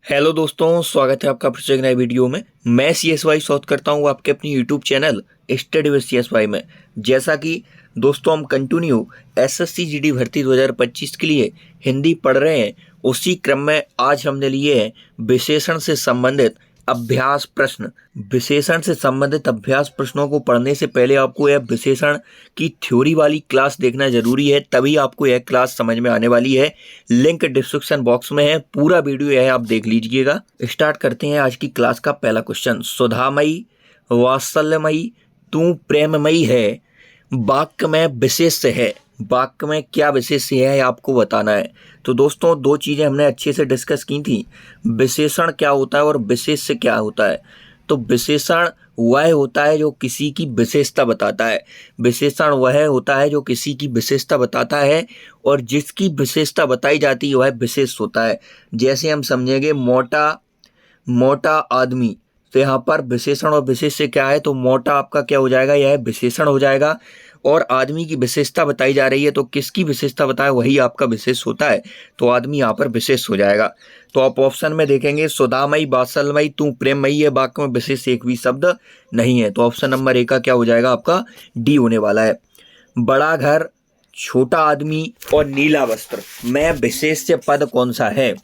Hello दोस्तों, स्वागत है आपका फिर से एक नए वीडियो में। मैं CSY स्वागत करता हूँ आपके अपनी YouTube channel study with CSY में। जैसा कि दोस्तों हम कंटिन्यू SSC GD भर्ती 2025 के लिए हिंदी पढ़ रहे हैं, उसी क्रम में आज हमने लिए हैं विशेषण से संबंधित अभ्यास प्रश्न। विशेषण से संबंधित अभ्यास प्रश्नों को पढ़ने से पहले आपको यह विशेषण की थ्योरी वाली क्लास देखना जरूरी है, तभी आपको यह क्लास समझ में आने वाली है। लिंक डिस्क्रिप्शन बॉक्स में है, पूरा वीडियो यह है, आप देख लीजिएगा। स्टार्ट करते हैं आज की क्लास का पहला क्वेश्चन। सुधामयी वात्सल्यमयी तू प्रेममयी है, वाक्य में विशेष्य है। वाक्य में क्या विशेष्य है आपको बताना है। तो दोस्तों दो चीज़ें हमने अच्छे से डिस्कस की थी, विशेषण क्या होता है और विशेष्य क्या होता है। तो विशेषण वह होता है जो किसी की विशेषता बताता है। विशेषण वह होता है जो किसी की विशेषता बताता है और जिसकी विशेषता बताई जाती है वह विशेष होता है। जैसे हम समझेंगे मोटा मोटा आदमी, तो यहाँ पर विशेषण और विशेष्य क्या है, तो मोटा आपका क्या हो जाएगा, यह विशेषण हो जाएगा। और आदमी की विशेषता बताई जा रही है, तो किसकी विशेषता बताए वही आपका विशेष होता है, तो आदमी यहाँ पर विशेष हो जाएगा। तो आप ऑप्शन में देखेंगे सुधामयी वात्सल्यमयी तू प्रेममयी है, वाक्य में विशेष एक भी शब्द नहीं है, तो ऑप्शन नंबर ए का क्या हो जाएगा, आपका डी होने वाला है। बड़ा घर, छोटा आदमी और नीला वस्त्र में विशेष्य पद कौन सा है,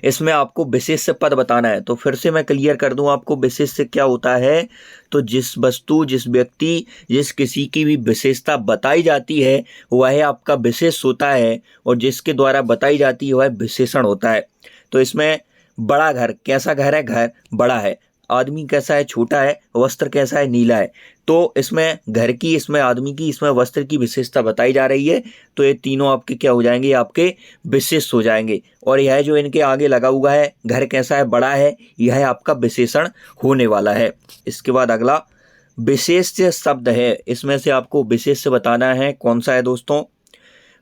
इसमें आपको विशेष्य पद बताना है। तो फिर से मैं क्लियर कर दूं आपको, विशेष्य क्या होता है, तो जिस वस्तु, जिस व्यक्ति, जिस किसी की भी विशेषता बताई जाती है वह आपका विशेष होता है और जिसके द्वारा बताई जाती है वह विशेषण होता है। तो इसमें बड़ा घर, कैसा घर है, घर बड़ा है। आदमी कैसा है, छोटा है। वस्त्र कैसा है, नीला है। तो इसमें घर की, इसमें आदमी की, इसमें वस्त्र की विशेषता बताई जा रही है, तो ये तीनों आपके क्या हो जाएंगे, आपके विशेष हो जाएंगे। और यह जो इनके आगे लगा हुआ है, घर कैसा है, बड़ा है, यह आपका विशेषण होने वाला है। इसके बाद अगला विशेष्य शब्द है, इसमें से आपको विशेष्य बताना है कौन सा है दोस्तों।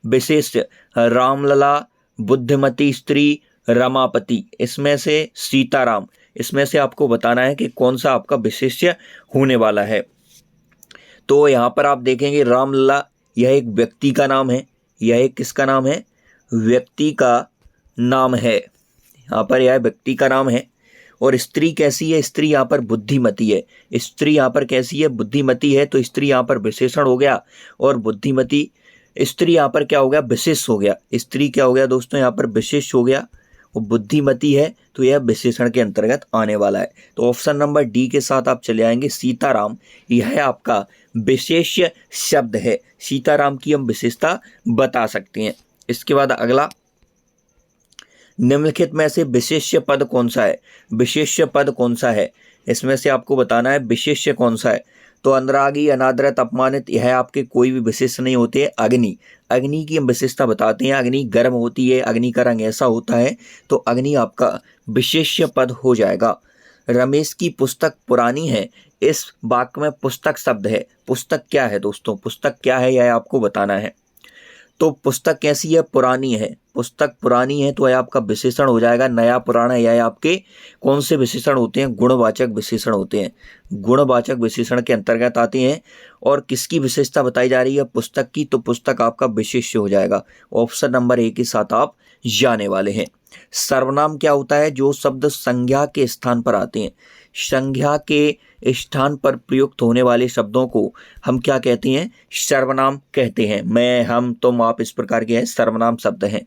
विशेष्य रामलला, बुद्धिमती स्त्री, रमापति, इसमें से सीताराम, इसमें से आपको बताना है कि कौन सा आपका विशेष्य होने वाला है। तो यहाँ पर आप देखेंगे रामलला, यह एक व्यक्ति का नाम है। यह एक किसका नाम है, व्यक्ति का नाम है। यहाँ पर यह व्यक्ति का नाम है। और स्त्री कैसी है, स्त्री यहाँ पर बुद्धिमती है। स्त्री यहाँ पर कैसी है, बुद्धिमती है, तो स्त्री यहाँ पर विशेषण हो गया और बुद्धिमती, स्त्री यहाँ पर क्या हो गया, विशेष हो गया। स्त्री क्या हो गया दोस्तों, यहाँ पर विशेष हो गया। वो बुद्धिमती है तो यह विशेषण के अंतर्गत आने वाला है। तो ऑप्शन नंबर डी के साथ आप चले आएंगे, सीताराम, यह आपका विशेष शब्द है। सीताराम की हम विशेषता बता सकते हैं। इसके बाद अगला, निम्नलिखित में से विशेष्य पद कौन सा है, विशेष्य पद कौन सा है, इसमें से आपको बताना है विशेष्य कौन सा है। तो अनुरागी, अनादरत, अपमानित, यह आपके कोई भी विशेष नहीं होते। अग्नि, अग्नि की हम विशेषता बताते हैं, अग्नि गर्म होती है, अग्नि का रंग ऐसा होता है, तो अग्नि आपका विशेष्य पद हो जाएगा। रमेश की पुस्तक पुरानी है, इस वाक्य में पुस्तक शब्द है। पुस्तक क्या है दोस्तों, पुस्तक क्या है यह आपको बताना है। तो पुस्तक कैसी है, पुरानी है। पुस्तक पुरानी है तो यह आपका विशेषण हो जाएगा। नया, पुराना, यह आपके कौन से विशेषण होते हैं, गुणवाचक विशेषण होते हैं। गुणवाचक विशेषण के अंतर्गत आते हैं। और किसकी विशेषता बताई जा रही है, पुस्तक की, तो पुस्तक आपका विशेष्य हो जाएगा। ऑप्शन नंबर ए के साथ आप जाने वाले हैं। सर्वनाम क्या होता है, जो शब्द संज्ञा के स्थान पर आते हैं। संज्ञा के स्थान पर प्रयुक्त होने वाले शब्दों को हम क्या कहते हैं, सर्वनाम कहते हैं। मैं, हम, तुम, आप, इस प्रकार के हैं, सर्वनाम शब्द हैं।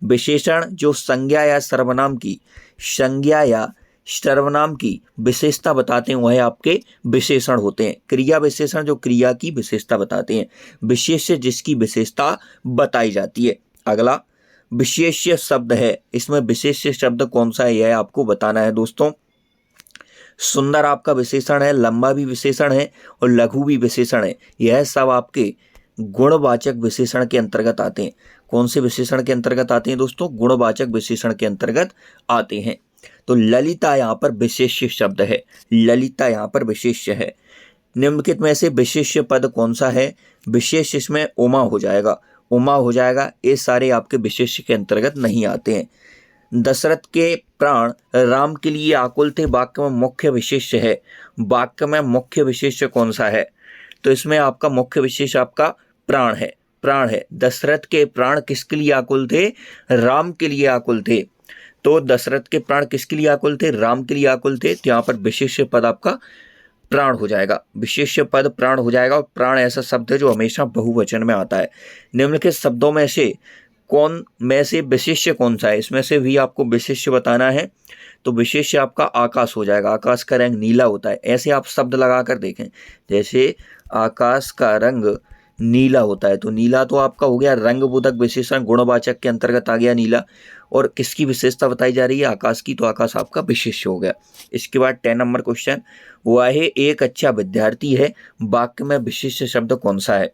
विशेषण जो संज्ञा या सर्वनाम की, संज्ञा या सर्वनाम की विशेषता बताते हैं वह आपके विशेषण होते हैं। क्रिया विशेषण जो क्रिया की विशेषता बताते हैं। विशेष्य जिसकी विशेषता बताई जाती है। अगला विशेष्य शब्द है, इसमें विशेष्य शब्द कौन सा है यह आपको बताना है दोस्तों। सुंदर आपका विशेषण है, लंबा भी विशेषण है और लघु भी विशेषण है। यह सब आपके गुणवाचक विशेषण के अंतर्गत आते हैं। कौन से विशेषण के अंतर्गत आते हैं दोस्तों, गुणवाचक विशेषण के अंतर्गत आते हैं। तो ललिता यहाँ पर विशेष्य शब्द है, ललिता यहाँ पर विशेष्य है। निम्नलिखित में से विशेष्य पद कौन सा है, विशेष इसमें उमा हो जाएगा, उमा हो जाएगा। ये सारे आपके विशेष्य के अंतर्गत नहीं आते हैं। दशरथ के प्राण राम के लिए आकुल थे, वाक्य में मुख्य विशेष्य है। वाक्य में मुख्य विशेष्य कौन सा है, तो इसमें आपका मुख्य विशेष आपका प्राण है, प्राण है। दशरथ के प्राण किसके लिए आकुल थे, राम के लिए आकुल थे। तो दशरथ के प्राण किसके लिए आकुल थे? राम के लिए आकुल थे। तो यहाँ पर विशेष्य पद आपका प्राण हो जाएगा, विशेष्य पद प्राण हो जाएगा। और प्राण ऐसा शब्द है जो हमेशा बहुवचन में आता है। निम्नलिखित शब्दों में से विशेष्य कौन सा है? इसमें से भी आपको विशेष्य बताना है। तो विशेष्य आपका आकाश हो जाएगा। आकाश का रंग नीला होता है। ऐसे आप शब्द लगा कर देखें, जैसे आकाश का रंग नीला होता है। तो नीला तो आपका हो गया रंगबोधक विशेषण, गुणवाचक के अंतर्गत आ गया नीला। और किसकी विशेषता बताई जा रही है? आकाश की। तो आकाश आपका विशेष्य हो गया। इसके बाद 10 नंबर क्वेश्चन, वह एक अच्छा विद्यार्थी है, वाक्य में विशेष्य शब्द कौन सा है?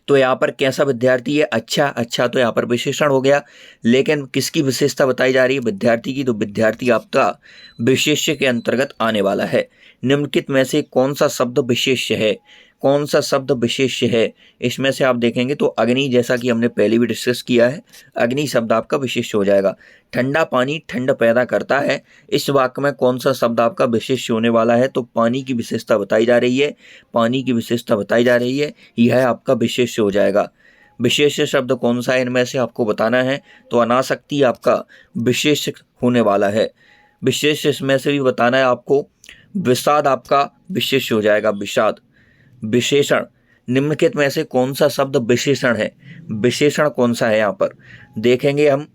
तो यहाँ पर कैसा विद्यार्थी है? अच्छा। अच्छा तो यहाँ पर विशेषण हो गया, लेकिन किसकी विशेषता बताई जा रही है? विद्यार्थी की। तो विद्यार्थी आपका विशेष्य के अंतर्गत आने वाला है। निम्नलिखित में से कौन सा शब्द विशेष्य है? कौन सा शब्द विशेष्य है? इसमें से आप देखेंगे तो अग्नि, जैसा कि हमने पहले भी डिस्कस किया है, अग्नि शब्द आपका विशेष्य हो जाएगा। ठंडा पानी ठंड पैदा करता है, इस वाक्य में कौन सा शब्द आपका विशेष्य होने वाला है? तो पानी की विशेषता बताई जा रही है, पानी की विशेषता बताई जा रही है, यह आपका विशेष्य हो जाएगा। विशेष्य शब्द कौन सा है इनमें से आपको बताना है। तो अनासक्ति आपका विशेष्य होने वाला है। विशेष्य इसमें से भी बताना है आपको। विषाद आपका विशेष्य हो जाएगा, विषाद। विशेषण, निम्नलिखित में से कौन सा शब्द विशेषण है? विशेषण कौन सा है यहाँ पर देखेंगे हम।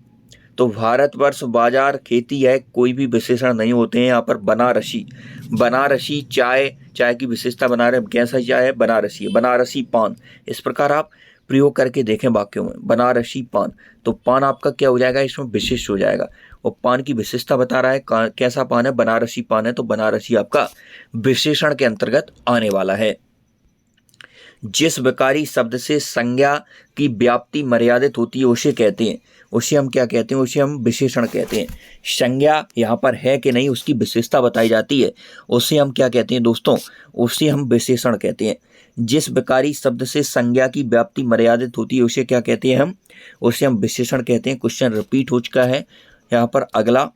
तो भारतवर्ष, बाजार, खेती है, कोई भी विशेषण नहीं होते हैं यहाँ पर। बनारसी, बनारसी चाय, चाय की विशेषता बना रहे, कैसा चाय है? बनारसी है। बनारसी पान, इस प्रकार आप प्रयोग करके देखें वाक्यों में। बनारसी पान, तो पान आपका क्या हो जाएगा? इसमें विशेष हो जाएगा। और पान की विशेषता बता रहा है, कैसा पान है? बनारसी पान है। तो बनारसी आपका विशेषण के अंतर्गत आने वाला है। जिस विकारी शब्द से संज्ञा की व्याप्ति मर्यादित होती है उसे कहते हैं, उसे हम क्या कहते हैं? उसे हम विशेषण कहते हैं। संज्ञा यहाँ पर है कि नहीं, उसकी विशेषता बताई जाती है, उसे हम क्या कहते हैं दोस्तों? उसे हम विशेषण कहते हैं। जिस विकारी शब्द से संज्ञा की व्याप्ति मर्यादित होती है उसे क्या कहते हैं हम? उसे हम विशेषण कहते हैं। क्वेश्चन रिपीट हो चुका है। यहाँ पर अगला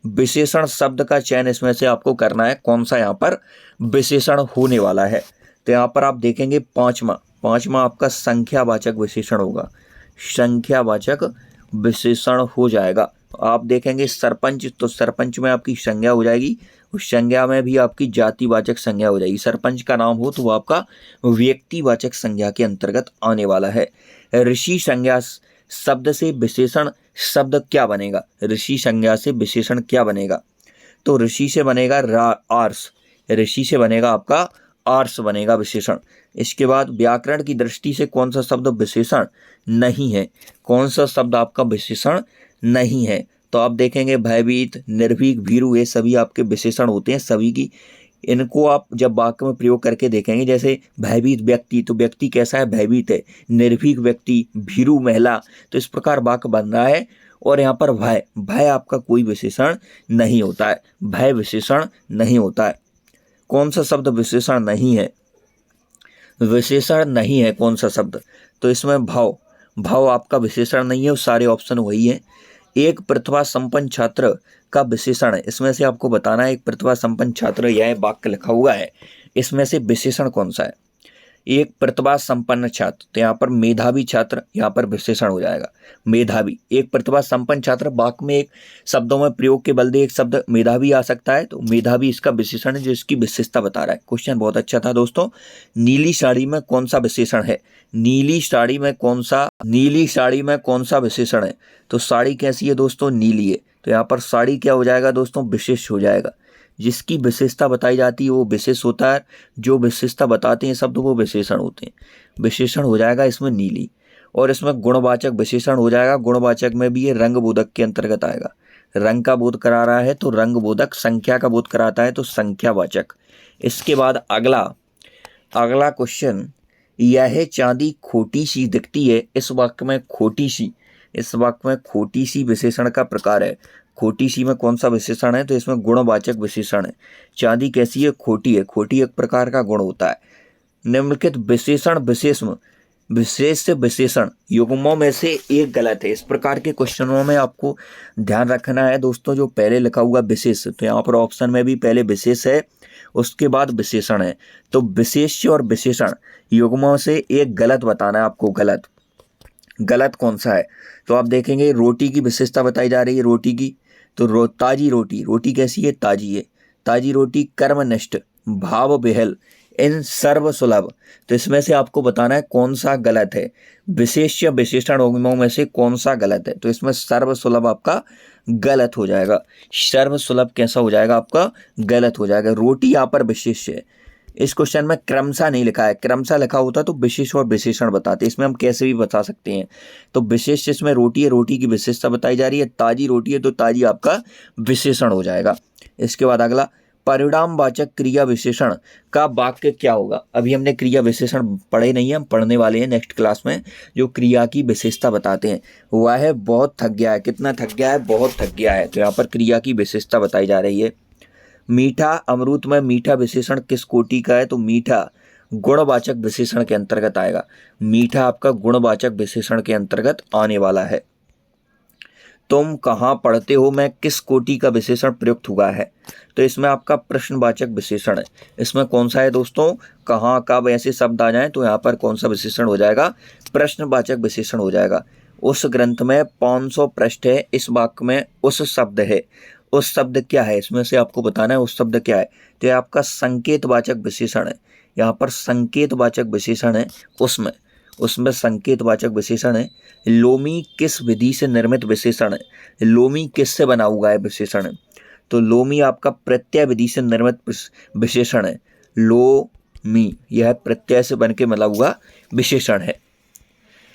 विशेषण शब्द का चयन इसमें से आपको करना है, कौन सा यहाँ पर विशेषण होने वाला है। तो यहाँ पर आप देखेंगे पांचवा आपका संख्यावाचक विशेषण होगा, संख्यावाचक विशेषण हो जाएगा। आप देखेंगे सरपंच, तो सरपंच में आपकी संज्ञा हो जाएगी, उस संज्ञा में भी आपकी जातिवाचक संज्ञा हो जाएगी। सरपंच का नाम हो तो वो आपका व्यक्तिवाचक संज्ञा के अंतर्गत आने वाला है। ऋषि संज्ञा शब्द से विशेषण शब्द क्या बनेगा? ऋषि संज्ञा से विशेषण क्या बनेगा? तो ऋषि से बनेगा आर्ष, ऋषि से बनेगा आपका आर्ष बनेगा विशेषण। इसके बाद व्याकरण की दृष्टि से कौन सा शब्द विशेषण नहीं है? कौन सा शब्द आपका विशेषण नहीं है? तो आप देखेंगे भयभीत, निर्भीक, भीरू, ये सभी आपके विशेषण होते हैं। सभी की इनको आप जब वाक्य में प्रयोग करके देखेंगे, जैसे भयभीत व्यक्ति, तो व्यक्ति कैसा है? भयभीत है। निर्भीक व्यक्ति, भीरू महिला, तो इस प्रकार वाक्य बन रहा है। और यहाँ पर भय, भय आपका कोई विशेषण नहीं होता है, भय विशेषण नहीं होता है। कौन सा शब्द विशेषण नहीं है? विशेषण नहीं है कौन सा शब्द? तो इसमें भाव, भाव आपका विशेषण नहीं है। सारे ऑप्शन वही है। एक प्रतिभा संपन्न छात्र का विशेषण है, इसमें से आपको बताना है। एक प्रतिभा संपन्न छात्र, यह वाक्य लिखा हुआ है, इसमें से विशेषण कौन सा है? एक प्रतिभा संपन्न छात्र, तो यहाँ पर मेधावी छात्र, यहाँ पर विशेषण हो जाएगा मेधावी। एक प्रतिभा संपन्न छात्र, वाक्य में एक शब्दों में प्रयोग के बलदे एक शब्द मेधावी आ सकता है, तो मेधावी इसका विशेषण है जो इसकी विशेषता बता रहा है। क्वेश्चन बहुत अच्छा था दोस्तों। नीली साड़ी में कौन सा विशेषण है? नीली साड़ी में कौन सा विशेषण है? तो साड़ी कैसी है दोस्तों? नीली है। तो यहाँ पर साड़ी क्या हो जाएगा दोस्तों? विशेष हो जाएगा। जिसकी विशेषता बताई जाती है वो विशेष होता है, जो विशेषता बताते हैं शब्द वो विशेषण होते हैं। विशेषण हो जाएगा इसमें नीली। और इसमें गुणवाचक विशेषण हो जाएगा। गुणवाचक में भी ये रंग बोधक के अंतर्गत आएगा। रंग का बोध करा रहा है तो रंग बोधक, संख्या का बोध कराता है तो संख्यावाचक। इसके बाद अगला क्वेश्चन, यह चांदी खोटी सी दिखती है, इस वाक्य में खोटी सी विशेषण का प्रकार है। खोटी सी में कौन सा विशेषण है? तो इसमें गुणवाचक विशेषण है। चांदी कैसी है? खोटी है। खोटी एक प्रकार का गुण होता है। निम्नलिखित विशेषण विशेष से विशेषण युग्मों में से एक गलत है। इस प्रकार के क्वेश्चनों में आपको ध्यान रखना है दोस्तों, जो पहले लिखा हुआ विशेष, तो यहाँ पर ऑप्शन में भी पहले विशेष है, उसके बाद विशेषण है। तो विशेष्य और विशेषण युग्मों से एक गलत बताना है आपको, गलत। गलत कौन सा है? तो आप देखेंगे रोटी की विशेषता बताई जा रही है, रोटी की, तो ताजी रोटी, रोटी कैसी है? ताजी है। ताजी रोटी कर्मनिष्ठ, भाव विहल, इन सर्व सुलभ। तो इसमें से आपको बताना है कौन सा गलत है, विशेष्य विशेषणों में से कौन सा गलत है। तो इसमें सर्व सुलभ आपका गलत हो जाएगा। सर्व सुलभ कैसा हो जाएगा? आपका गलत हो जाएगा। रोटी यहाँ पर विशेष्य है। इस क्वेश्चन में क्रमशः नहीं लिखा है, क्रमशः लिखा होता तो विशेष और विशेषण बताते, इसमें हम कैसे भी बता सकते हैं। तो विशेष इसमें रोटी है, रोटी की विशेषता बताई जा रही है, ताजी रोटी है तो ताजी आपका विशेषण हो जाएगा। इसके बाद अगला, परिणामवाचक क्रिया विशेषण का वाक्य क्या होगा? अभी हमने क्रिया विशेषण पढ़े नहीं है, हम पढ़ने वाले हैं नेक्स्ट क्लास में। जो क्रिया की विशेषता बताते हैं वह है बहुत थक गया है। कितना थक गया है? बहुत थक गया है। तो यहाँ पर क्रिया की विशेषता बताई जा रही है। मीठा अमृत में मीठा विशेषण किस कोटि का है? तो मीठा गुणवाचक विशेषण के अंतर्गत आएगा। मीठा आपका गुणवाचक विशेषण के अंतर्गत आने वाला है। तुम कहाँ पढ़ते हो में किस कोटि का विशेषण प्रयुक्त हुआ है? तो इसमें आपका प्रश्नवाचक विशेषण है। इसमें कौन सा है दोस्तों? कहाँ, कब ऐसे शब्द आ जाएं तो यहाँ पर कौन सा विशेषण हो जाएगा? प्रश्नवाचक विशेषण हो जाएगा। उस ग्रंथ में 500 पृष्ठ है, इस वाक्य में उस शब्द है। उस शब्द क्या है? इसमें से आपको बताना है उस शब्द क्या है। तो ये आपका संकेतवाचक विशेषण है। यहाँ पर संकेतवाचक विशेषण है। उसमें संकेतवाचक विशेषण है। लोमी किस विधि से निर्मित विशेषण है? लोमी किससे बना हुआ है विशेषण है? तो लोमी आपका प्रत्यय विधि से निर्मित विशेषण है। लोमी यह प्रत्यय से बन के मिला हुआ विशेषण है।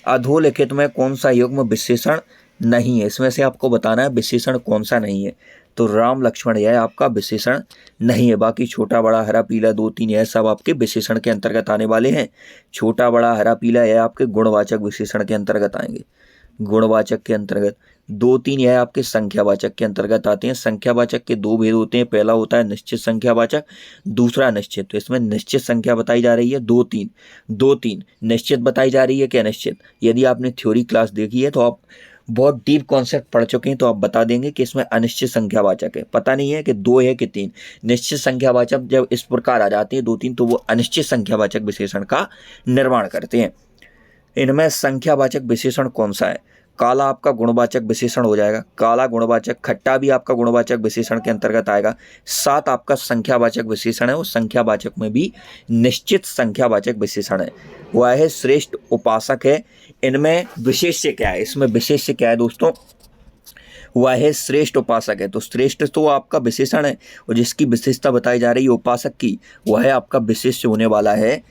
अधोलिखित में कौन सा युग्म विशेषण नहीं है? इसमें से आपको बताना है विशेषण कौन सा नहीं है। तो राम लक्ष्मण यह आपका विशेषण नहीं है। बाकी छोटा बड़ा हरा पीला 2 3 यह सब आपके विशेषण के अंतर्गत आने वाले हैं। छोटा बड़ा हरा पीला यह आपके गुणवाचक विशेषण के अंतर्गत आएंगे। गुणवाचक के अंतर्गत 2 3 यह आपके संख्यावाचक के अंतर्गत आते हैं। संख्यावाचक के 2 भेद होते हैं, पहला होता है निश्चित संख्यावाचक, दूसरा निश्चित। तो इसमें निश्चित संख्या बताई जा रही है 2 3 निश्चित बताई जा रही है कि अनिश्चित। यदि आपने थ्योरी क्लास देखी है तो आप बहुत डीप कॉन्सेप्ट पढ़ चुके हैं तो आप बता देंगे कि इसमें अनिश्चित संख्यावाचक है। पता नहीं है कि 2 है कि 3। निश्चित संख्यावाचक जब इस प्रकार आ जाते हैं 2 3 तो वो अनिश्चित संख्यावाचक विशेषण का निर्माण करते हैं। इनमें संख्यावाचक विशेषण कौन सा है? काला आपका गुणवाचक विशेषण हो जाएगा। काला गुणवाचक, खट्टा भी आपका गुणवाचक विशेषण के अंतर्गत आएगा। 7 आपका संख्यावाचक विशेषण है, उस संख्यावाचक में भी निश्चित संख्यावाचक विशेषण है। वह है श्रेष्ठ उपासक है। इनमें विशेष्य क्या है? इसमें विशेष्य क्या है दोस्तों? वह है श्रेष्ठ उपासक है। तो श्रेष्ठ तो आपका विशेषण है और जिसकी विशेषता बताई जा रही है उपासक की, वह है आपका विशेष्य होने वाला है।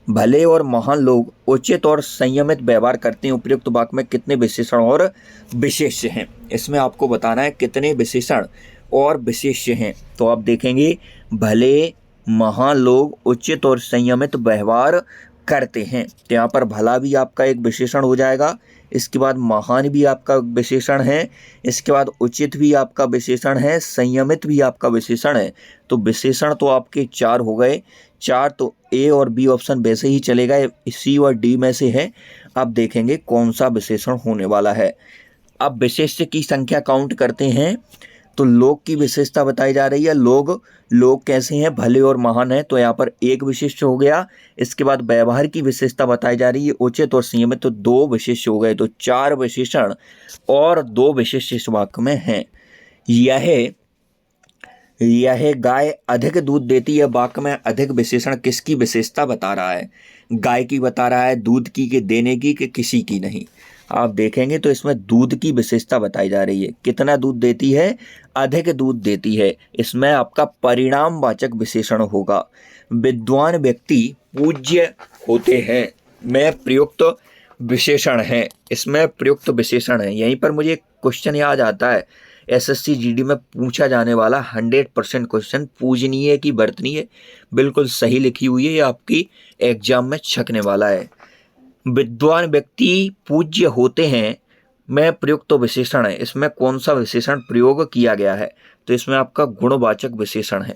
भले और महान लोग उचित और संयमित व्यवहार करते हैं। उपयुक्त वाक्य में कितने विशेषण और विशेष्य हैं? इसमें आपको बताना है कितने विशेषण और विशेष्य हैं। तो आप देखेंगे भले महान लोग उचित और संयमित व्यवहार करते हैं, तो यहाँ पर भला भी आपका एक विशेषण हो जाएगा। इसके बाद महान भी आपका विशेषण है। इसके बाद उचित भी आपका विशेषण है, संयमित भी आपका विशेषण है। तो विशेषण तो आपके 4 हो गए। 4 तो ए और बी ऑप्शन वैसे ही चलेगा, सी और डी में से है। अब देखेंगे कौन सा विशेषण होने वाला है। अब विशेष्य की संख्या काउंट करते हैं तो लोग की विशेषता बताई जा रही है। लोग कैसे हैं? भले और महान है, तो यहाँ पर एक विशेष्य हो गया। इसके बाद व्यवहार की विशेषता बताई जा रही है, उचित और संयमित, तो 2 विशेष्य हो गए। तो 4 विशेषण और 2 विशेष्य इस वाक्य में हैं। यह गाय अधिक दूध देती है वाक्य में अधिक विशेषण किसकी विशेषता बता रहा है? गाय की बता रहा है, दूध की, के देने की, के किसी की नहीं? आप देखेंगे तो इसमें दूध की विशेषता बताई जा रही है। कितना दूध देती है? अधिक दूध देती है। इसमें आपका परिणामवाचक विशेषण होगा। विद्वान व्यक्ति पूज्य होते हैं में प्रयुक्त विशेषण है। इसमें प्रयुक्त विशेषण है। यहीं पर मुझे क्वेश्चन याद आता है, एसएससी जीडी में पूछा जाने वाला 100% क्वेश्चन, पूजनीय की वर्तनीय, बिल्कुल सही लिखी हुई है, ये आपकी एग्जाम में छकने वाला है। विद्वान व्यक्ति पूज्य होते हैं में प्रयुक्त विशेषण है। इसमें कौन सा विशेषण प्रयोग किया गया है? तो इसमें आपका गुणवाचक विशेषण है।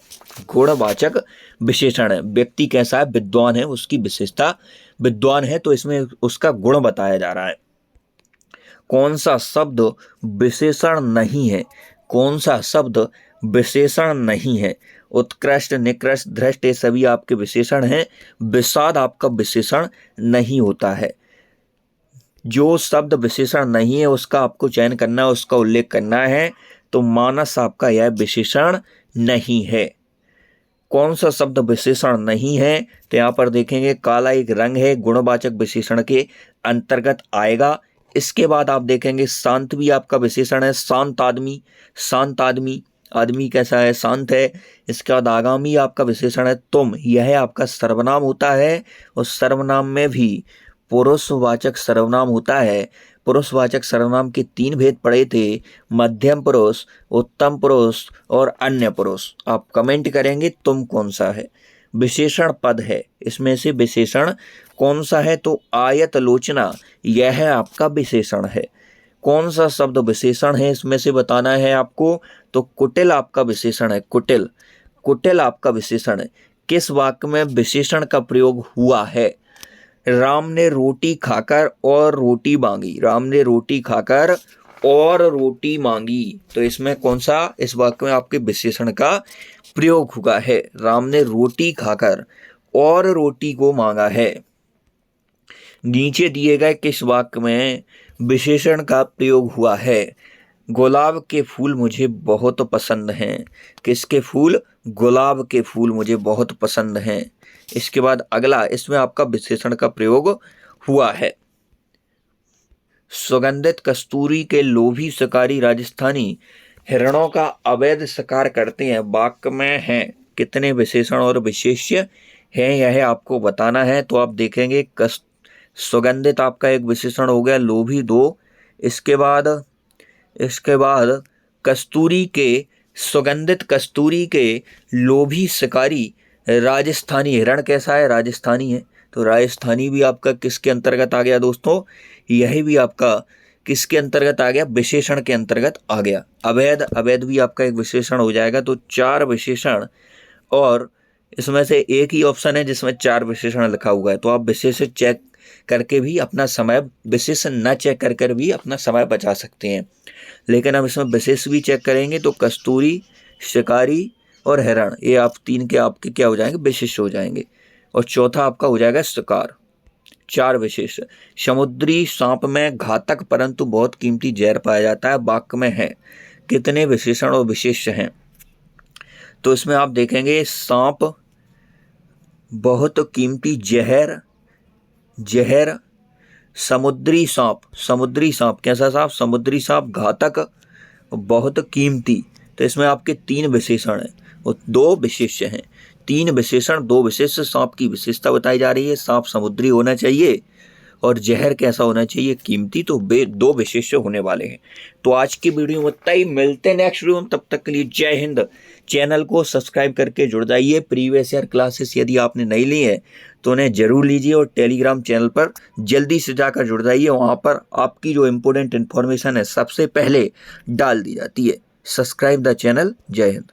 गुणवाचक विशेषण है। व्यक्ति कैसा है? विद्वान है, उसकी विशेषता विद्वान है, तो इसमें उसका गुण बताया जा रहा है। कौन सा शब्द विशेषण नहीं है? कौन सा शब्द विशेषण नहीं है? उत्कृष्ट, निकृष्ट, धृष्ट, ये सभी आपके विशेषण हैं। विषाद आपका विशेषण नहीं होता है। जो शब्द विशेषण नहीं है उसका आपको चयन करना है, उसका उल्लेख करना है। तो मानस आपका यह विशेषण नहीं है। कौन सा शब्द विशेषण नहीं है? तो यहाँ पर देखेंगे काला एक रंग है, गुणवाचक विशेषण के अंतर्गत आएगा। इसके बाद आप देखेंगे शांत भी आपका विशेषण है, शांत आदमी। शांत आदमी, आदमी कैसा है? शांत है। इसके बाद आगामी आपका विशेषण है तुम, यह आपका सर्वनाम होता है और सर्वनाम में भी पुरुषवाचक सर्वनाम होता है। पुरुषवाचक सर्वनाम के 3 भेद पढ़े थे, मध्यम पुरुष, उत्तम पुरुष और अन्य पुरुष। आप कमेंट करेंगे तुम कौन सा है। विशेषण पद है, इसमें से विशेषण कौन सा है? तो आयतलोचना, यह आपका विशेषण है। कौन सा शब्द विशेषण है इसमें से बताना है आपको। तो कुटिल आपका विशेषण है, कुटिल। कुटिल आपका विशेषण है। किस वाक्य में विशेषण का प्रयोग हुआ है? राम ने रोटी खाकर और रोटी मांगी। राम ने रोटी खाकर और रोटी मांगी। तो इसमें कौन सा, इस वाक्य में आपके विशेषण का प्रयोग हुआ है? राम ने रोटी खाकर और रोटी को मांगा है। नीचे दिए गए किस वाक्य में विशेषण का प्रयोग हुआ है? गुलाब के फूल मुझे बहुत पसंद हैं। किसके फूल? गुलाब के फूल मुझे बहुत पसंद हैं। इसके बाद अगला, इसमें आपका विशेषण का प्रयोग हुआ है। सुगंधित कस्तूरी के लोभी शिकारी राजस्थानी हिरणों का अवैध शिकार करते हैं। वाक्य में है कितने विशेषण और विशेष्य हैं, यह आपको बताना है। तो आप देखेंगे सुगंधित आपका एक विशेषण हो गया, लोभी 2। इसके बाद कस्तूरी के, सुगंधित कस्तूरी के लोभी शिकारी राजस्थानी हिरण कैसा है? राजस्थानी है। तो राजस्थानी भी आपका किसके अंतर्गत आ गया दोस्तों? यही भी आपका किसके अंतर्गत आ गया? विशेषण के अंतर्गत आ गया। अवैध, अवैध भी आपका एक विशेषण हो जाएगा। तो 4 विशेषण, और इसमें से एक ही ऑप्शन है जिसमें 4 विशेषण लिखा हुआ है। तो आप विशेषण चेक करके भी अपना समय, विशेषण न चेक कर भी अपना समय बचा सकते हैं। लेकिन हम इसमें विशेष भी चेक करेंगे तो कस्तूरी, शिकारी और हिरण, ये आप 3 के आपके क्या हो जाएंगे? विशेष हो जाएंगे। और चौथा आपका हो जाएगा शिकार। 4 विशेष। समुद्री सांप में घातक परंतु बहुत कीमती जहर पाया जाता है। वाक्य में है कितने विशेषण और विशेष हैं? तो इसमें आप देखेंगे सांप, बहुत कीमती जहर, जहर, समुद्री सांप। समुद्री सांप कैसा सांप? समुद्री सांप, घातक, बहुत कीमती। तो इसमें आपके 3 विशेषण हैं और 2 विशेष्य हैं। 3 विशेषण, 2 विशेष्य। सांप की विशेषता बताई जा रही है, सांप समुद्री होना चाहिए और जहर कैसा होना चाहिए? कीमती। तो 2 विशेष्य होने वाले हैं। तो आज की वीडियो में इतना ही, मिलते हैं नेक्स्ट वीडियो में। तब तक के लिए जय हिंद। चैनल को सब्सक्राइब करके जुड़ जाइए। प्रीवियस ईयर क्लासेस यदि आपने नहीं ली है तो उन्हें जरूर लीजिए और टेलीग्राम चैनल पर जल्दी से जाकर जुड़ जाइए। वहाँ पर आपकी जो इम्पोर्टेंट इन्फॉर्मेशन है सबसे पहले डाल दी जाती है। Subscribe the channel. जय हिंद।